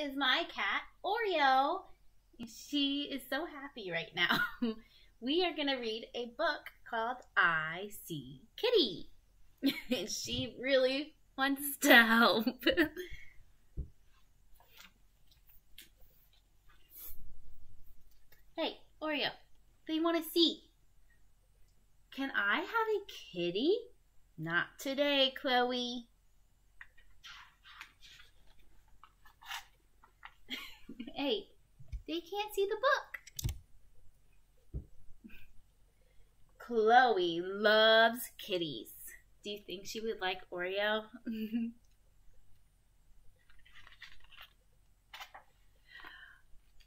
is my cat, Oreo. She is so happy right now. We are going to read a book called I See Kitty. She really wants to help. Hey, Oreo, they want to see. Can I have a kitty? Not today, Chloe. Hey, they can't see the book. Chloe loves kitties. Do you think she would like Oreo?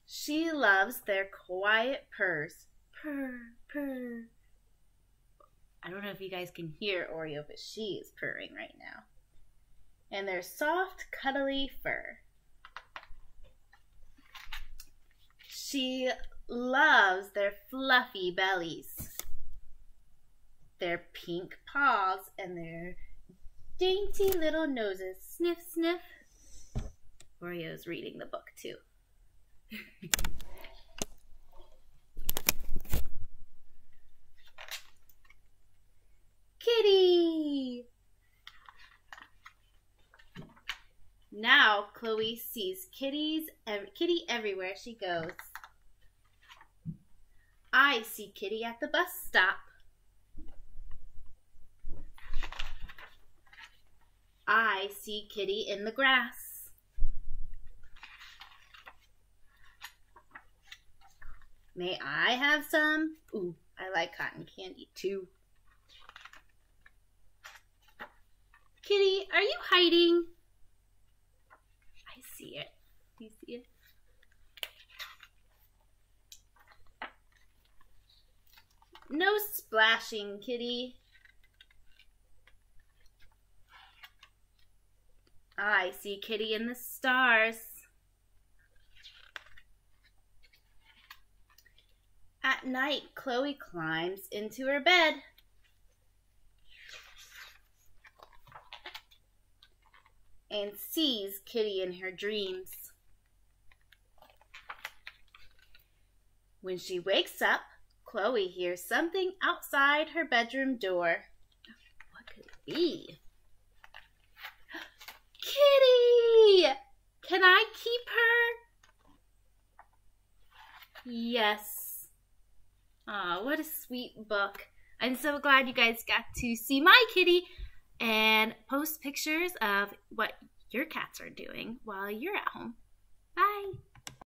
She loves their quiet purrs. Purr, purr. I don't know if you guys can hear Oreo, but she is purring right now. And their soft, cuddly fur. She loves their fluffy bellies, their pink paws, and their dainty little noses. Sniff, sniff. Oreo's reading the book too. Kitty! Now Chloe sees kitty everywhere she goes. I see Kitty at the bus stop. I see Kitty in the grass. May I have some? Ooh, I like cotton candy too. Kitty, are you hiding? I see it. Do you see it? No splashing, Kitty. I see Kitty in the stars. At night, Chloe climbs into her bed. And sees Kitty in her dreams. When she wakes up, Chloe hears something outside her bedroom door. What could it be? Kitty! Can I keep her? Yes. Aw, what a sweet book. I'm so glad you guys got to see my kitty and post pictures of what your cats are doing while you're at home. Bye.